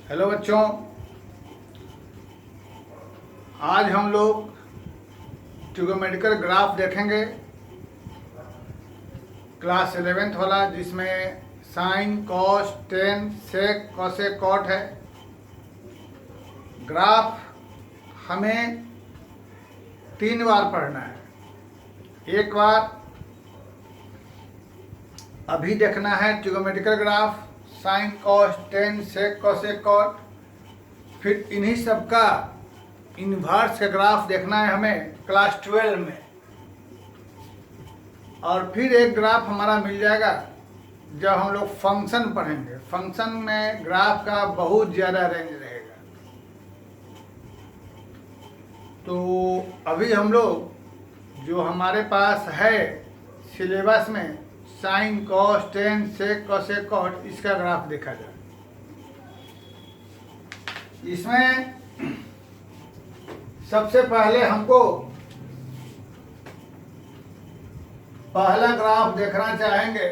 Hello बच्चों, आज हम लोग ट्रिगोनोमेट्रिकल ग्राफ देखेंगे क्लास 11th वाला, जिसमें sign, cos, tan, sec, cosec, cot है। ग्राफ हमें 3 बार पढ़ना है। एक बार अभी देखना है trigonometrical graph, sine, cos, tan, sec, cosec, cot. फिर इन्हीं सब का इन्वर्स का ग्राफ देखना है हमें क्लास 12 में। और फिर एक ग्राफ हमारा मिल जाएगा जब हम लोग फंक्शन पढ़ेंगे। फंक्शन में ग्राफ का बहुत ज़्यादा रेंज रहेगा। तो अभी हम लोग जो हमारे पास है सिलेबस में, sign, cos, tan, sec, cosec, cot, इसका ग्राफ देखा जाए। इसमें सबसे पहले हमको पहला ग्राफ देखना चाहेंगे,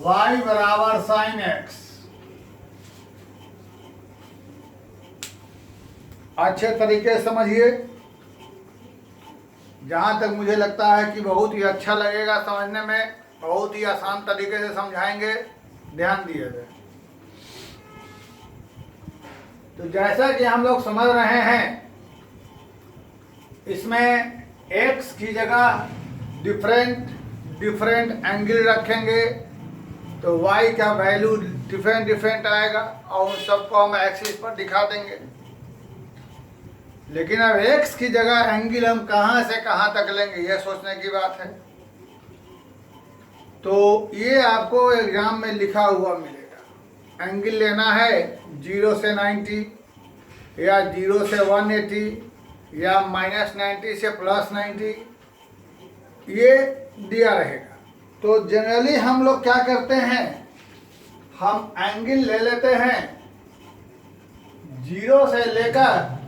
y बराबर साइन x। अच्छे तरीके से समझिए, जहाँ तक मुझे लगता है कि बहुत ही अच्छा लगेगा समझने में, बहुत ही आसान तरीके से समझाएंगे। ध्यान दिए जाए। तो जैसा कि हम लोग समझ रहे हैं, इसमें x की जगह डिफरेंट एंगल रखेंगे तो y का वैल्यू डिफरेंट आएगा और उन सबको हम एक्सिस पर दिखा देंगे। लेकिन अब x की जगह एंगल हम कहाँ से कहाँ तक लेंगे, यह सोचने की बात है। तो ये आपको एग्जाम में लिखा हुआ मिलेगा। एंगल लेना है 0 से 90 या 0 से 180 या -90 से +90, ये दिया रहेगा। तो जनरली हम लोग क्या करते हैं, हम एंगल ले लेते हैं 0 से लेकर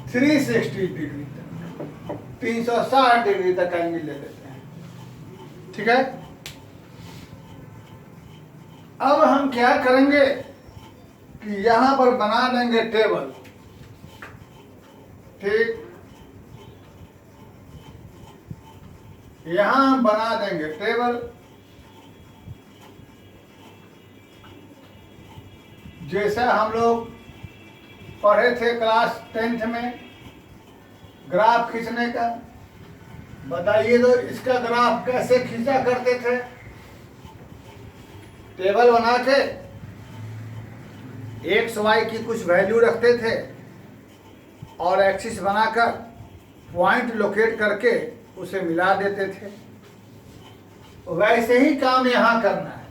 360 डिग्री तक, 360 डिग्री तक एंगल ले लेते हैं। ठीक है। अब हम क्या करेंगे कि यहां पर बना देंगे टेबल। ठीक, यहां बना देंगे टेबल। जैसा हम लोग पढ़े थे क्लास 10th में ग्राफ खींचने का। बताइए तो इसका ग्राफ कैसे खींचा करते थे। टेबल बना के एक्स वाई की कुछ वैल्यू रखते थे और एक्सिस बनाकर पॉइंट लोकेट करके उसे मिला देते थे। वैसे ही काम यहां करना है।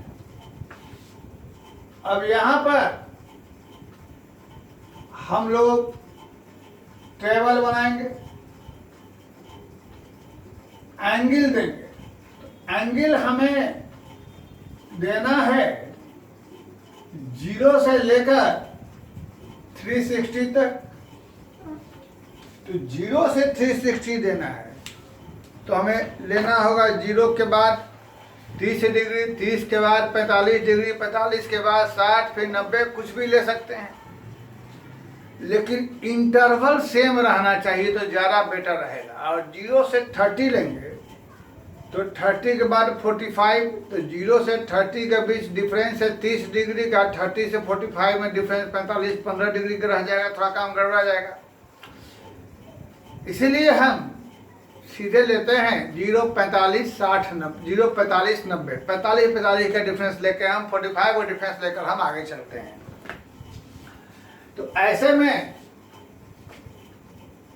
अब यहां पर हम लोग टेबल बनाएंगे, एंगल देंगे। एंगल हमें देना है 0 से लेकर 360 तक। तो 0 से 360 देना है तो हमें लेना होगा 0 के बाद 30 डिग्री, 30 के बाद 45 डिग्री, 45 के बाद 60, फिर 90, कुछ भी ले सकते हैं। लेकिन इंटरवल सेम रहना चाहिए तो ज़्यादा बेटर रहेगा। और 0 से 30 लेंगे तो 30 के बाद 45, तो 0 से 30 के बीच डिफरेंस है 30 डिग्री का। 30 से 45 में डिफरेंस 15 डिग्री का रह जाएगा, थोड़ा काम गड़बड़ा जाएगा। इसीलिए हम सीधे लेते हैं 0, 45, 60, 90, 0, 45, 90, 45 का डिफरेंस लेकर हम 45 का डिफरेंस लेकर हम आगे चलते हैं। तो ऐसे में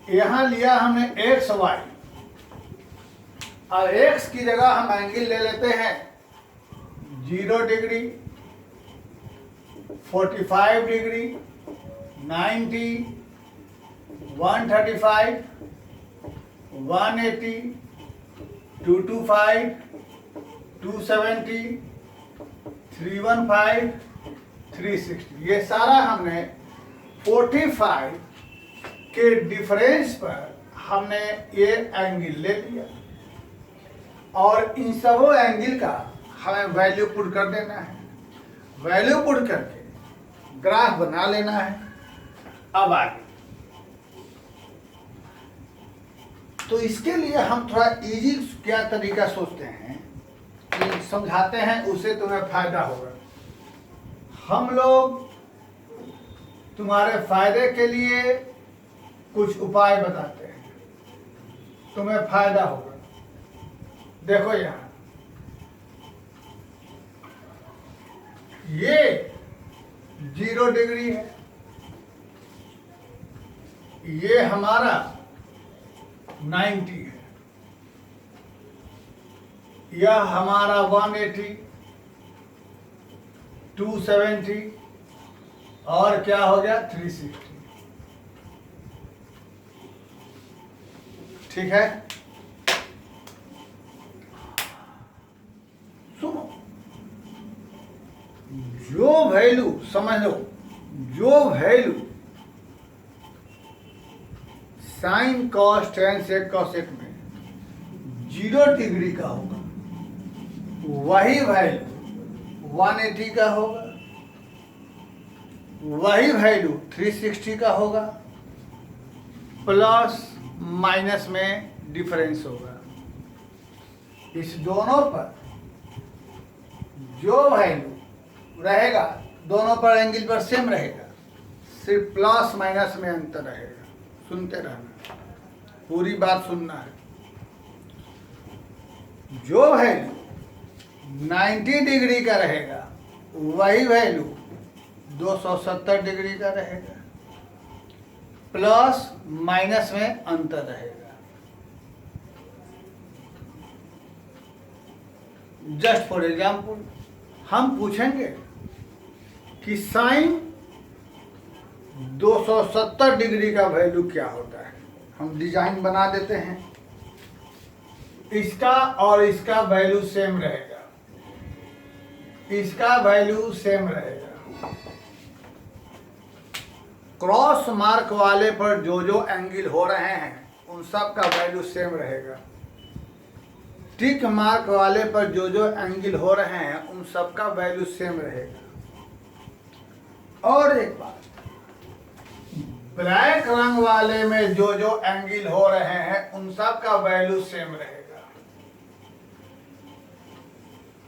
यहां लिया हमने एक्स वाई, और एक्स की जगह हम एंगल ले लेते हैं 0 डिग्री, 45 डिग्री, 90, 135, 180, 225, 270, 315, 360। ये सारा हमने 45 के डिफरेंस पर हमने ये एंगल ले लिया और इन सबों एंगल का हमें वैल्यू पुट कर देना है। वैल्यू पुट करके ग्राफ बना लेना है। अब आगे तो इसके लिए हम थोड़ा इजी क्या तरीका सोचते हैं कि समझाते हैं, उससे तुम्हें फायदा होगा। हम लोग तुम्हारे फायदे के लिए कुछ उपाय बताते हैं, तुम्हें फायदा होगा। देखो यहाँ ये 0 डिग्री है, ये हमारा 90 है, यह हमारा 180, 270 और क्या हो गया 360। ठीक है, सुनो, जो वैल्यू समझ लो, जो value sine cos tan sec cosec में 0 डिग्री का होगा, वही वैल्यू 180 का होगा, वही वैल्यू 360 का होगा, प्लस माइनस में डिफरेंस होगा। इस दोनों पर जो वैल्यू रहेगा, दोनों पर एंगल पर सेम रहेगा, सिर्फ प्लस माइनस में अंतर रहेगा। सुनते रहना, पूरी बात सुनना है। जो वैल्यू 90 डिग्री का रहेगा, वही वैल्यू 270 डिग्री का रहेगा, प्लस माइनस में अंतर रहेगा। जस्ट फॉर एग्जाम्पल हम पूछेंगे कि साइन 270 डिग्री का वैल्यू क्या होता है। हम डिजाइन बना देते हैं, इसका और इसका वैल्यू सेम रहेगा, इसका वैल्यू सेम रहेगा। क्रॉस मार्क वाले पर जो जो एंगल हो रहे हैं उन सब का वैल्यू सेम रहेगा। टिक मार्क वाले पर जो जो एंगल हो रहे हैं उन सब का वैल्यू सेम रहेगा। और एक बात, ब्लैक रंग वाले में जो जो एंगल हो रहे हैं उन सब का वैल्यू सेम रहेगा।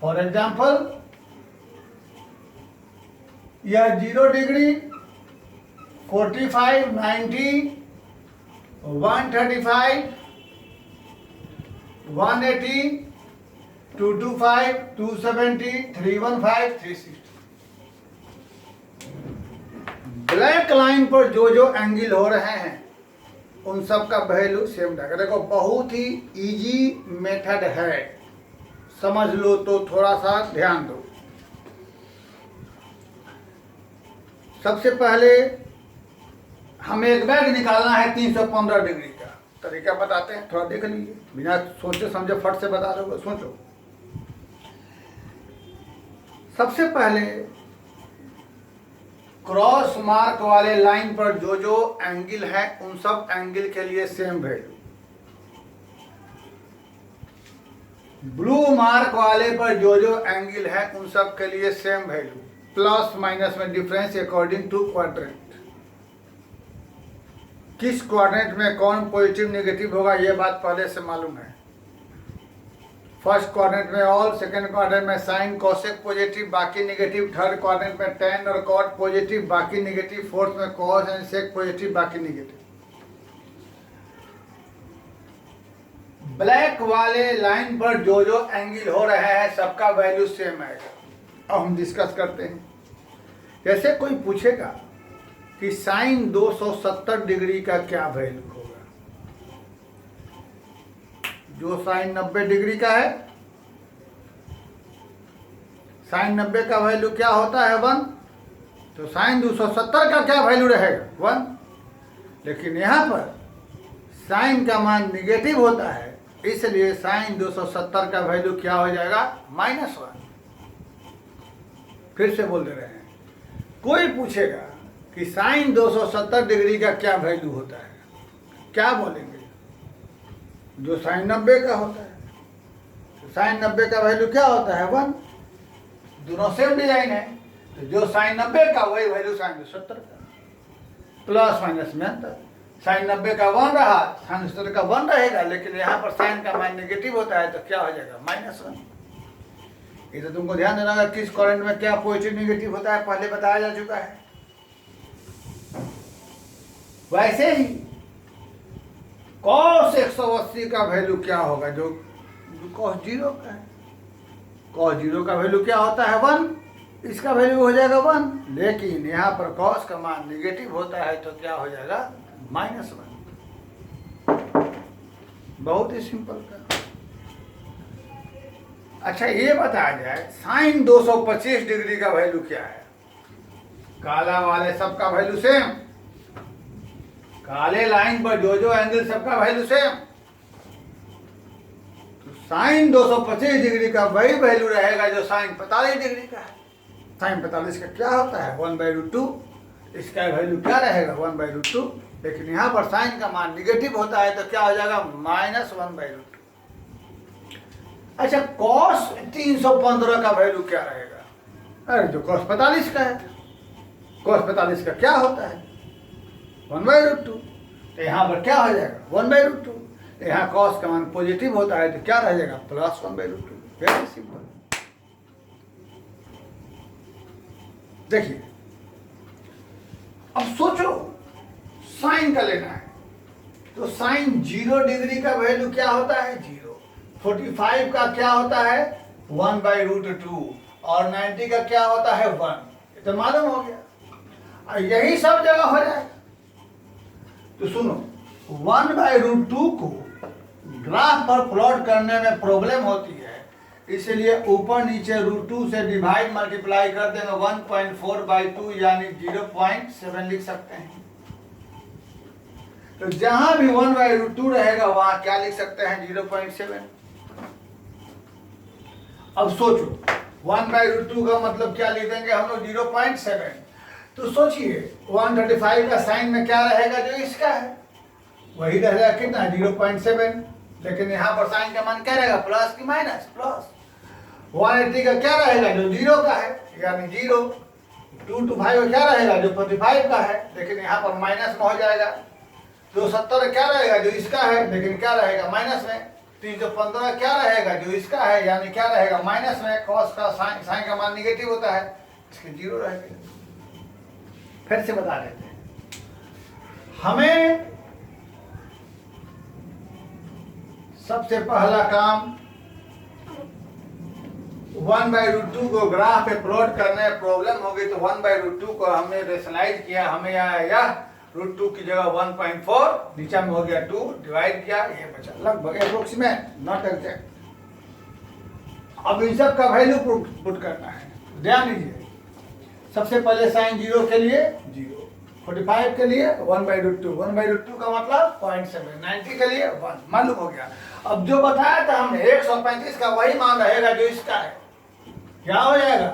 फॉर एग्जाम्पल यह 0 डिग्री, 45, 90, 135, 180, 225, 270, 315, 360। ब्लैक लाइन पर जो जो एंगल हो रहे हैं उन सब का वैल्यू सेम रहेगा। देखो बहुत ही इजी मेथड है, समझ लो तो थोड़ा सा ध्यान दो। सबसे पहले हमें एक बैग निकालना है 315 डिग्री का। तरीका बताते हैं, थोड़ा देख लीजिए, बिना सोचे समझे फट से बता रहे हो, सोचो। सबसे पहले क्रॉस मार्क वाले लाइन पर जो जो एंगल है उन सब एंगल के लिए सेम वैल्यू। ब्लू मार्क वाले पर जो जो एंगल है उन सब के लिए सेम वैल्यू, प्लस माइनस में डिफरेंस अकॉर्डिंग टू क्वाड्रेंट। किस क्वाड्रेंट में कौन पॉजिटिव नेगेटिव होगा ये बात पहले से मालूम है। फर्स्ट क्वाड्रेंट में ऑल, सेकंड क्वाड्रेंट में साइन कोसेक पॉजिटिव बाकी नेगेटिव, थर्ड क्वाड्रेंट में टेन और कॉट पॉजिटिव बाकी नेगेटिव, फोर्थ में कॉस एंड सेक पॉजिटिव बाकी नेगेटिव। ब्लैक वाले लाइन पर जो जो एंगल हो रहे हैं सबका वैल्यू सेम आएगा। अब हम डिस्कस करते हैं। जैसे कोई पूछेगा कि साइन 270 डिग्री का क्या वैल्यू होगा, जो साइन 90 डिग्री का है, साइन 90 का वैल्यू क्या होता है 1, तो साइन 270 का क्या वैल्यू रहेगा 1। लेकिन यहाँ पर साइन का मान निगेटिव होता है, इसलिए साइन 270 का वैल्यू क्या हो जाएगा -1। फिर से बोल दे रहे हैं, कोई पूछेगा कि साइन 270 डिग्री का क्या वैल्यू होता है, क्या बोलेंगे, जो साइन 90 का होता है। तो साइन 90 का वैल्यू क्या होता है 1। दोनों सेम डिजाइन है, तो जो साइन 90 का वही वैल्यू साइन 270 का, प्लस माइनस में अंतर। साइन 90 का 1 रहा, साइन 270 का 1 रहेगा, लेकिन यहाँ पर साइन का मान नेगेटिव होता है तो क्या हो जाएगा, -1। ये तो तुमको ध्यान देना होगा किस करंट में क्या पॉजिटिव नेगेटिव होता है, पहले बताया जा चुका है। वैसे ही cos 180 का वैल्यू क्या होगा, जो cos 0 का है। cos 0 का वैल्यू क्या होता है, 1, इसका वैल्यू हो जाएगा 1, लेकिन यहाँ पर cos का मान नेगेटिव होता है तो क्या हो जाएगा, -1। बहुत ही सिंपल का। अच्छा ये बताया जाए साइन 225 डिग्री का वैल्यू क्या है। काला वाले सबका वैल्यू सेम, काले लाइन पर जो एंगल सबका वैल्यू सेम, तो साइन 225 डिग्री का वही वैल्यू रहेगा जो साइन 45 डिग्री का है। साइन 45 का क्या होता है, 1/√2, इसका वैल्यू क्या रहेगा, 1/√2, लेकिन यहाँ पर साइन का मान निगेटिव होता है तो क्या हो जाएगा, -1/√2। अच्छा cos 315 का वैल्यू क्या रहेगा, अरे जो cos 45 का है, cos 45 का क्या होता है, 1/√2, तो यहाँ पर क्या हो जाएगा, 1/√2। यहाँ cos का मान पॉजिटिव होता है तो क्या रह जाएगा, +1/√2। Very simple. देखिए अब सोचो साइन का लेना है, तो साइन 0 डिग्री का वैल्यू क्या होता है, 0। 45 का क्या होता है, 1/√2, और 90 का क्या होता है, 1। ये तो मालूम हो गया, और यही सब जगह हो जाएगा। तो सुनो, 1/√2 को ग्राफ पर प्लॉट करने में प्रॉब्लम होती है, इसलिए ऊपर नीचे √2 से डिवाइड मल्टीप्लाई कर देंगे, 1.4/2 यानी 0.7 लिख सकते हैं। तो जहां भी 1/√2 रहेगा वहां क्या लिख सकते हैं, 0.7। अब सोचो 1/√2 का मतलब क्या लिख देंगे हम लोग, 0.7। तो सोचिए 135 का साइन में क्या रहेगा, जो इसका है वही रहेगा, कितना, 0.7, लेकिन यहाँ पर साइन का मान क्या रहेगा, प्लस की माइनस, प्लस। 180 का क्या रहेगा, जो 0 का है यानी 0। 225 क्या रहेगा, जो 45 का है, लेकिन यहाँ पर माइनस में हो जाएगा। 270 क्या रहेगा, जो इसका है, लेकिन क्या रहेगा, माइनस में। 315 क्या रहेगा, जो इसका है, यानी क्या रहेगा, माइनस में। cos का साइन का मान निगेटिव होता है, इसके 0 रहेगा। फिर से बता देते हैं, हमें सबसे पहला काम 1/√2 को ग्राफ पे प्लॉट करने में प्रॉब्लम होगी, तो 1/√2 को हमने रेशनलाइज किया, हमें आया √2 की जगह 1.4, नीचे में हो गया 2, डिवाइड किया, ये बचा लगभग अप्रोक्सीमेट, नॉट एग्जैक्ट। अब इन सब का वैल्यू पुट करना है। ध्यान दीजिए, सबसे पहले साइन 0 के लिए 0, 45 के लिए 1/√2, 1/√2 का मतलब 0.7, 90 के लिए 1, मालूम हो गया। अब जो बताया था हमने 135 का वही मान रहेगा जो इसका है, क्या हो जाएगा,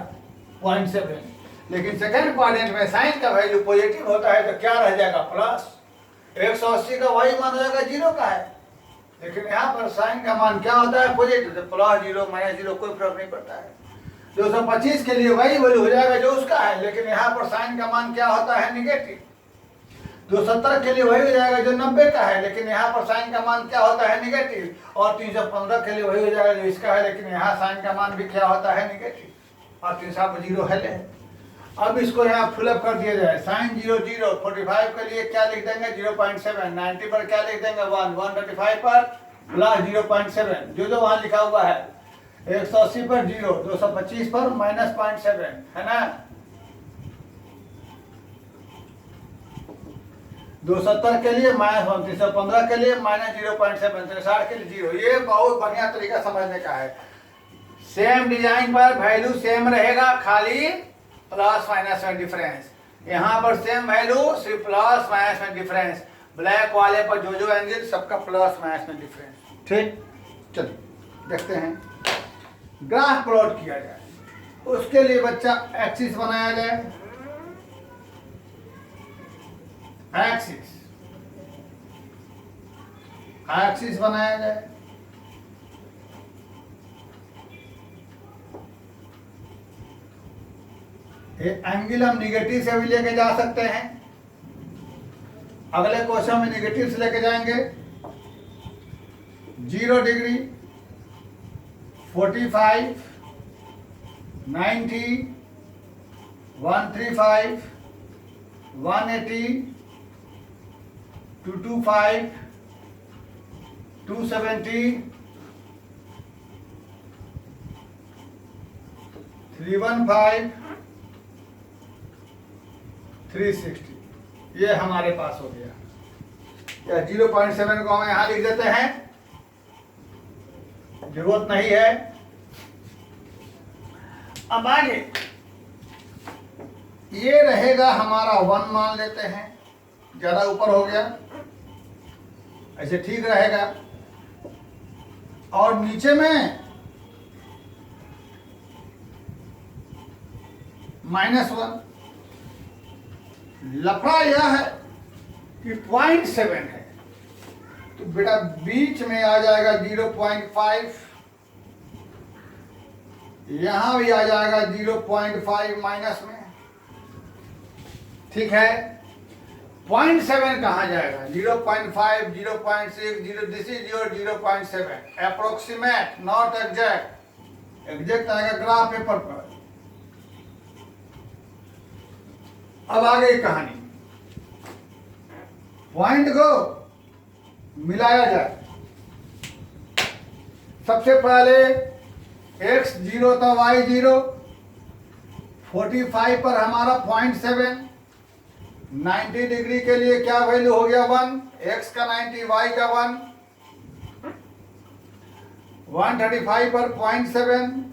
0.7, लेकिन सेकंड क्वाड्रेंट में साइन का वैल्यू पॉजिटिव होता है तो क्या रह जाएगा, प्लस। 180 का वही मान हो जाएगा 0 का है, लेकिन यहाँ पर साइन का मान क्या होता है, पॉजिटिव, तो प्लस 0 -0 कोई फर्क नहीं पड़ता है। 225 के लिए वही वैल्यू हो जाएगा जो उसका है, लेकिन यहाँ पर साइन का मान क्या होता है, निगेटिव। 270 के लिए वही हो जाएगा जो 90 का है, लेकिन यहाँ पर साइन का मान क्या होता है, निगेटिव। और 315 के लिए वही हो जाएगा जो इसका है, लेकिन यहाँ साइन का मान भी क्या होता है, निगेटिव, और 3 है ले। अब इसको यहाँ फिलअप कर दिया जाए, साइन 0 0, 45 के लिए क्या लिख देंगे, 0.7, 90 पर क्या लिख देंगे, 1, 135 पर प्लस 0.7, जो वहाँ लिखा हुआ है। 180 पर 0, 225 पर -0.7, है ना। 270 के लिए -1, 315 के लिए -0.7, 63 के लिए 0। ये बहुत बढ़िया तरीका समझने का है। सेम डिजाइन पर वैल्यू सेम रहेगा, खाली प्लस माइनस में डिफरेंस। यहाँ पर सेम वैल्यू, सिर्फ प्लस माइनस में डिफरेंस। ब्लैक वाले पर जो एंगल सबका प्लस माइनस में डिफरेंस। ठीक, चलिए देखते हैं, ग्राफ प्लॉट किया जाए। उसके लिए बच्चा एक्सिस बनाया जाए, एक्सिस बनाया जाए। ये एंगल हम निगेटिव से भी लेके जा सकते हैं। अगले क्वेश्चन में निगेटिव से लेके जाएंगे। 0 डिग्री, 45, 90, 135, 180, 225, 270, 315, 360। ये हमारे पास हो गया। या 0.7 को हम यहां लिख देते हैं, जरूरत नहीं है। अब आगे ये रहेगा हमारा 1 मान लेते हैं, ज्यादा ऊपर हो गया, ऐसे ठीक रहेगा। और नीचे में -1। लफड़ा यह है कि 0.7 है, तो बेटा बीच में आ जाएगा 0.5, यहां भी आ जाएगा 0.5 माइनस में, ठीक है। 0.7 कहाँ जाएगा? 0.5, 0.6, 0, this is your 0.7, approximate, not exact. Exact आएगा ग्राफ पेपर पर। अब आगे कहानी, पॉइंट को मिलाया जाए। सबसे पहले x 0 था, y 0, 45 पर हमारा 0.7, 90 डिग्री के लिए क्या वैल्यू हो गया? 1, x का 90, y का 1, 135 पर 0.7,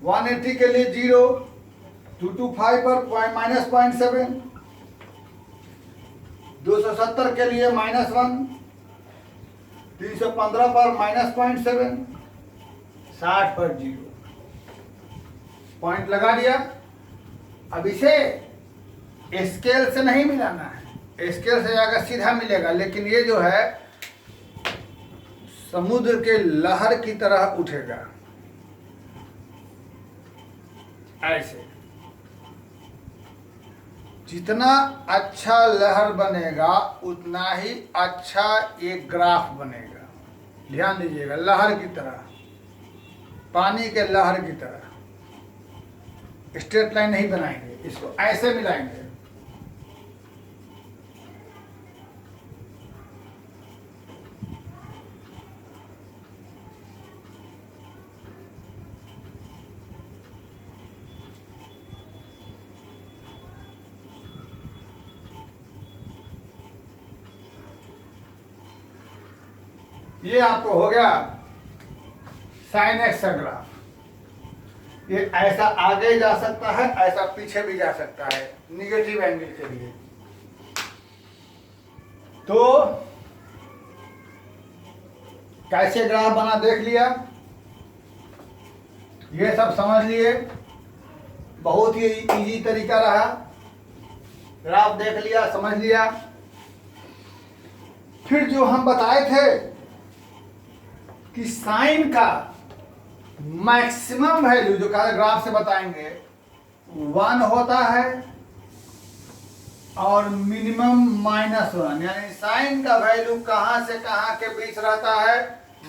180 के लिए 0, 225 पर -0.7, 270 के लिए -1, 315 पर -0.7, 60 पर 0। पॉइंट लगा दिया। अब इसे स्केल से नहीं मिलाना है, स्केल से जाकर सीधा मिलेगा, लेकिन ये जो है समुद्र के लहर की तरह उठेगा, ऐसे। जितना अच्छा लहर बनेगा उतना ही अच्छा एक ग्राफ बनेगा। ध्यान दीजिएगा, लहर की तरह, पानी के लहर की तरह। स्ट्रेट लाइन नहीं बनाएंगे, इसको ऐसे मिलाएंगे। ये आपको हो गया साइन एक्स का ग्राफ। ये ऐसा आगे जा सकता है, ऐसा पीछे भी जा सकता है, निगेटिव एंगल के लिए। तो कैसे ग्राफ बना देख लिया, ये सब समझ लिए, बहुत ही इजी तरीका रहा। ग्राफ देख लिया, समझ लिया। फिर जो हम बताए थे कि साइन का मैक्सिमम वैल्यू जो ग्राफ से बताएंगे 1 होता है और मिनिमम -1, यानी साइन का वैल्यू कहां से कहां के बीच रहता है?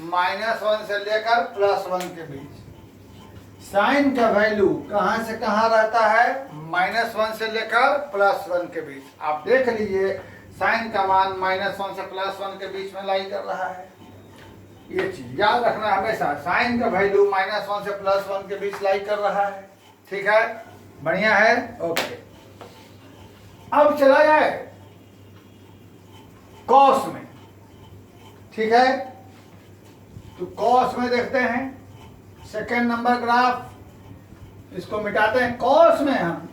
-1 से लेकर +1 के बीच। साइन का वैल्यू कहां से कहां रहता है? -1 से लेकर +1 के बीच। आप देख लीजिए, साइन का मान -1 से +1 के बीच में लाई कर रहा है। ये चीज याद रखना हमेशा, साइन का वैल्यू -1 से +1 के बीच लाई कर रहा है। ठीक है, बढ़िया है, ओके। अब चला जाए कॉस में। ठीक है, तो कॉस में देखते हैं सेकेंड नंबर ग्राफ, इसको मिटाते हैं। कॉस में हम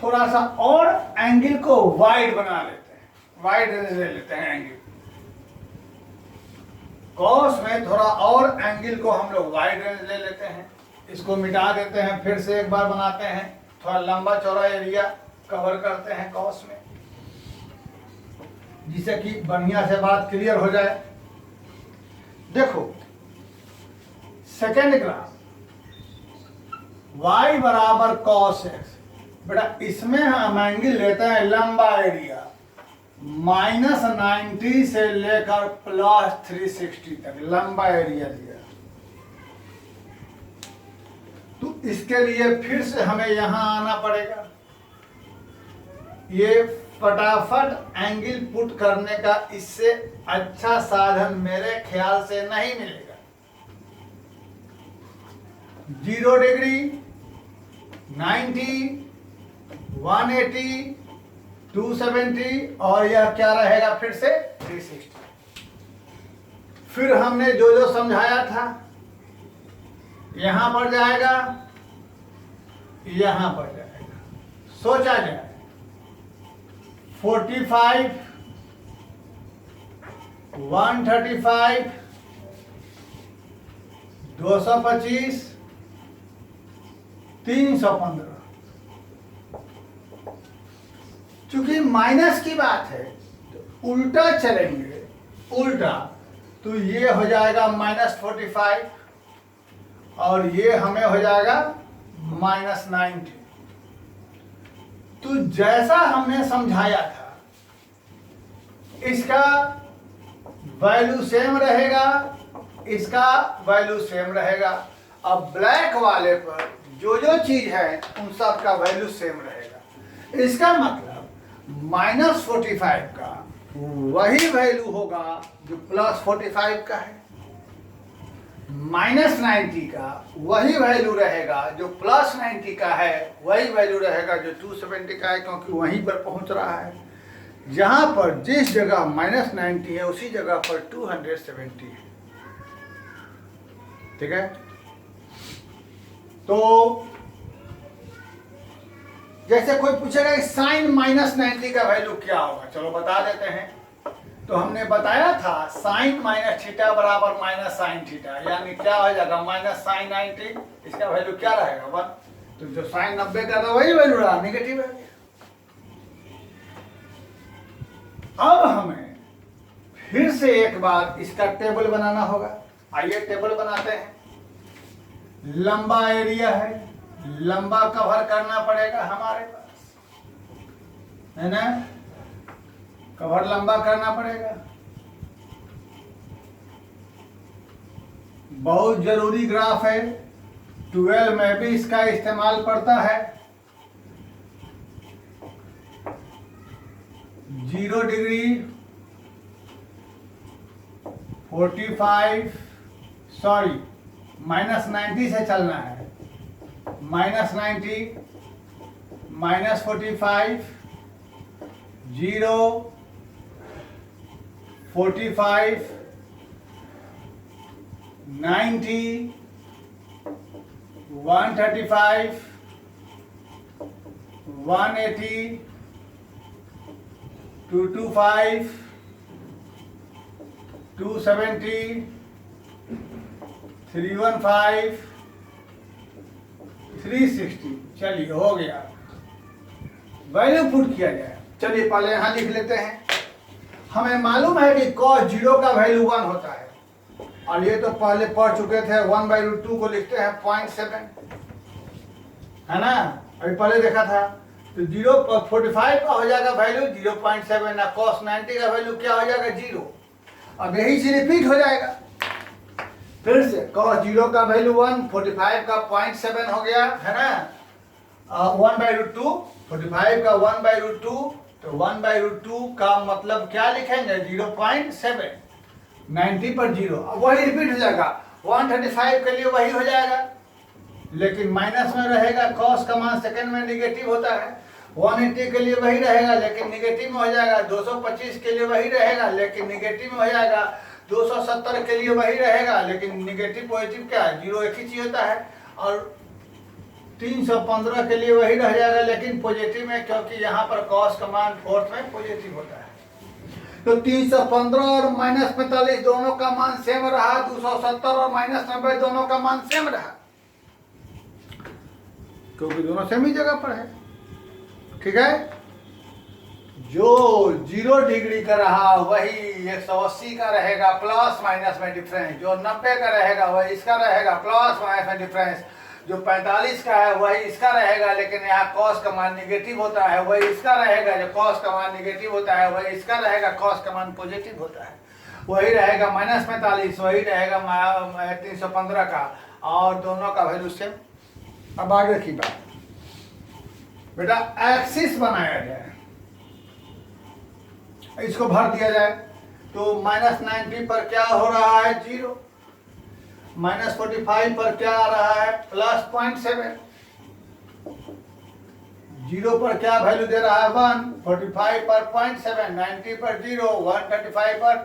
थोड़ा सा और एंगल को वाइड बना लेते हैं, वाइड रेंज ले लेते हैं एंगल। कॉस में थोड़ा और एंगल को हम लोग वाइड रेंज ले लेते हैं, इसको मिटा देते हैं, फिर से एक बार बनाते हैं, थोड़ा लंबा चौड़ा एरिया कवर करते हैं कॉस में, जिससे कि बढ़िया से बात क्लियर हो जाए। देखो सेकेंड ग्राफ y बराबर cos x। बेटा इसमें हम एंगल लेते हैं लंबा एरिया -90 से लेकर +360 तक लंबा एरिया दिया। तो इसके लिए फिर से हमें यहां आना पड़ेगा। ये फटाफट एंगल पुट करने का इससे अच्छा साधन मेरे ख्याल से नहीं मिलेगा। 0 डिग्री, 90, 180, 270 और यह क्या रहेगा फिर से 360। फिर हमने जो जो समझाया था यहां पर जाएगा, यहां पर जाएगा। सोचा जाए 45, 135, 225, 315। चूंकि माइनस की बात है तो उल्टा चलेंगे, उल्टा तो ये हो जाएगा -45 और ये हमें हो जाएगा -90। तो जैसा हमने समझाया था इसका वैल्यू सेम रहेगा, इसका वैल्यू सेम रहेगा। अब ब्लैक वाले पर जो जो चीज है उन सब का वैल्यू सेम रहेगा। इसका मतलब -45 का वही वैल्यू होगा जो +45 का है, -90 का वही वैल्यू रहेगा जो +90 का है, वही वैल्यू रहेगा जो 270 का है, क्योंकि वहीं पर पहुंच रहा है। जहां पर जिस जगह -90 है उसी जगह पर 270 है। ठीक है, तो जैसे कोई पूछेगा कि साइन -90 का वैल्यू क्या होगा, चलो बता देते हैं। तो हमने बताया था साइन -थीटा बराबर -sin थीटा, यानी क्या हो जाएगा -sin 90। इसका वैल्यू क्या रहेगा 1। तो जो साइन 90 का था वही वैल्यू रहा, नेगेटिव है। अब हमें फिर से एक बार इसका टेबल बनाना होगा। आइए टेबल बनाते हैं। लंबा एरिया है, लंबा कवर करना पड़ेगा हमारे पास, है ना। कवर लंबा करना पड़ेगा, बहुत जरूरी ग्राफ है। 12 में भी इसका इस्तेमाल पड़ता है। 0 डिग्री, 45, सॉरी -90 से चलना है। -90, -45, 0, 45, 90, 135, 180, 225, 270, 315, 360। चलिए हो गया, वैल्यू पुट किया जाए। चलिए पहले यहां लिख लेते हैं। हमें मालूम है कि cos 0 का वैल्यू 1 होता है, और ये तो पहले पढ़ चुके थे। 1/√2 को लिखते हैं 0.7, है ना, अभी पहले देखा था। तो 0.45 का हो जाएगा वैल्यू 0.7, ना cos 90 का वैल्यू क्या हो जाएगा 0। अब यही से रिपीट हो जाएगा फिर से। cos 0 का वैल्यू 1, 45 का 0.7 हो गया, है ना। 1/√2, 45 का 1/√2, तो 1/√2 का मतलब क्या लिखेंगे 0.7, 90 पर 0। अब वही रिपीट हो जाएगा। 135 के लिए वही हो जाएगा, लेकिन माइनस में रहेगा। cos का मान सेकंड में निगेटिव होता है। 180 के लिए वही रहेगा लेकिन निगेटिव में हो जाएगा। 225 के लिए वही रहेगा लेकिन निगेटिव में हो जाएगा। 270 के लिए वही रहेगा लेकिन निगेटिव पॉजिटिव क्या है 0 एक ही चीज होता है। और 315 के लिए वही रह जाएगा लेकिन पॉजिटिव में, क्योंकि यहाँ पर cos का मान फोर्थ में पॉजिटिव होता है। तो 315 और -45 दोनों का मान सेम रहा। 270 और -90 दोनों का मान सेम रहा, क्योंकि दोनों सेम ही जगह पर है। ठीक है, जो 0 डिग्री का रहा वही 180 का रहेगा प्लस माइनस में डिफरेंस, जो 90 का रहेगा वही इसका रहेगा प्लस माइनस में डिफरेंस, जो 45 का है वही इसका रहेगा, लेकिन यहाँ कॉस का मान निगेटिव होता है वही इसका रहेगा, जो कॉस का मान निगेटिव होता है वही इसका रहेगा, कॉस का मान पॉजिटिव होता है वही रहेगा माइनस 45, वही रहेगा 315 का, और दोनों का वैल्यू सेम। अब आगे की बात, बेटा एक्सिस बनाया जाए, इसको भर दिया जाए तो माइनस 90 पर क्या हो रहा है 0, माइनस 45 पर क्या आ रहा है प्लस 0.7, 0 पर क्या वैल्यू दे रहा है 1, 45 पर 0.7, 90 पर 0, 135 पर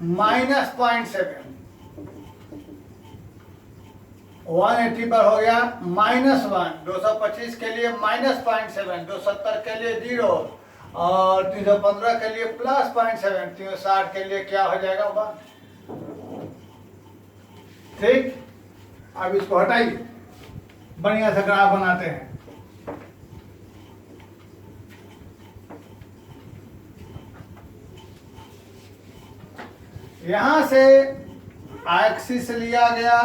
माइनस 0.7, 180 पर हो गया -1, 225 के लिए -0.7, 270 के लिए 0 और 315 के लिए प्लस 0.7, 360 के लिए क्या हो जाएगा 1। ठीक, अब इसको हटाइए, बढ़िया से ग्राफ बनाते हैं। यहां से एक्सिस लिया गया,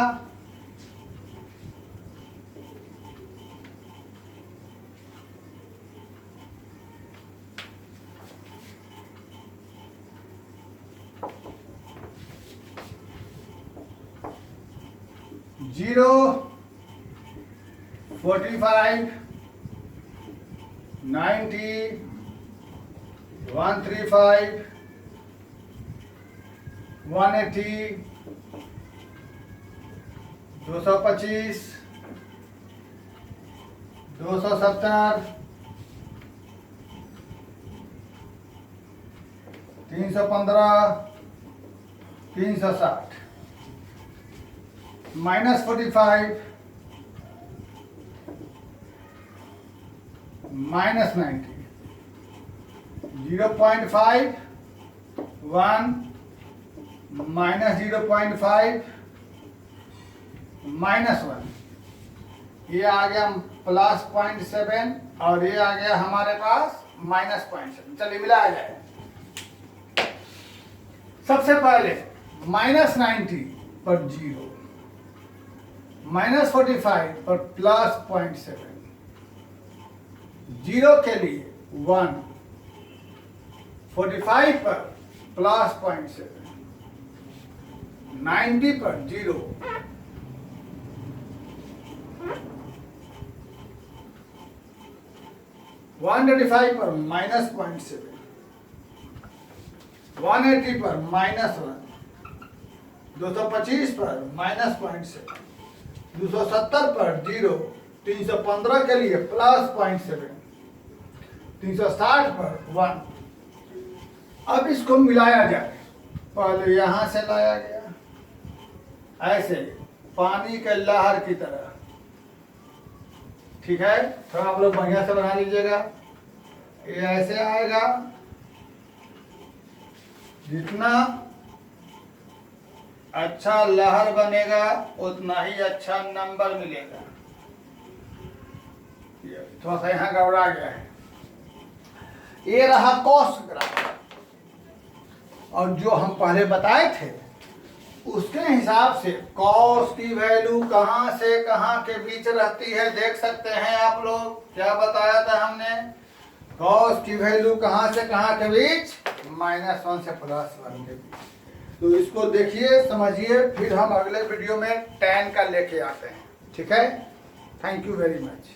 जीरो 45 90 135 180 225 270 315 360 -45 -90 0.5 1 -0.5 -1, ये आ गया प्लस 0.7 और ये आ गया हमारे पास -0.7। चलिए मिलाया जाए। सबसे पहले -90 पर 0, -45 पर प्लस 0.7, 0 के लिए 1, 45 पर प्लस 0.7, 90 पर 0, 135 पर -0.7, 180 पर -1, 225 पर -0.7, 270 पर 0, 315 के लिए प्लस 0.7, 360 पर 1। अब इसको मिलाया जाए, पहले यहां से लाया गया ऐसे पानी के लहर की तरह, ठीक है, थोड़ा आप लोग बढ़िया से बना लीजिएगा। ये ऐसे आएगा, जितना अच्छा लहर बनेगा उतना ही अच्छा नंबर मिलेगा। ये थोड़ा सा यहाँ गड़बड़ा गया है। ये रहा कॉस ग्राफ, और जो हम पहले बताए थे उसके हिसाब से कॉस की वैल्यू कहाँ से कहाँ के बीच रहती है, देख सकते हैं आप लोग। क्या बताया था हमने, कॉस की वैल्यू कहाँ से कहाँ के बीच, -1 से +1 के बीच। तो इसको देखिए, समझिए, फिर हम अगले वीडियो में tan का लेके आते हैं। ठीक है, थैंक यू वेरी मच।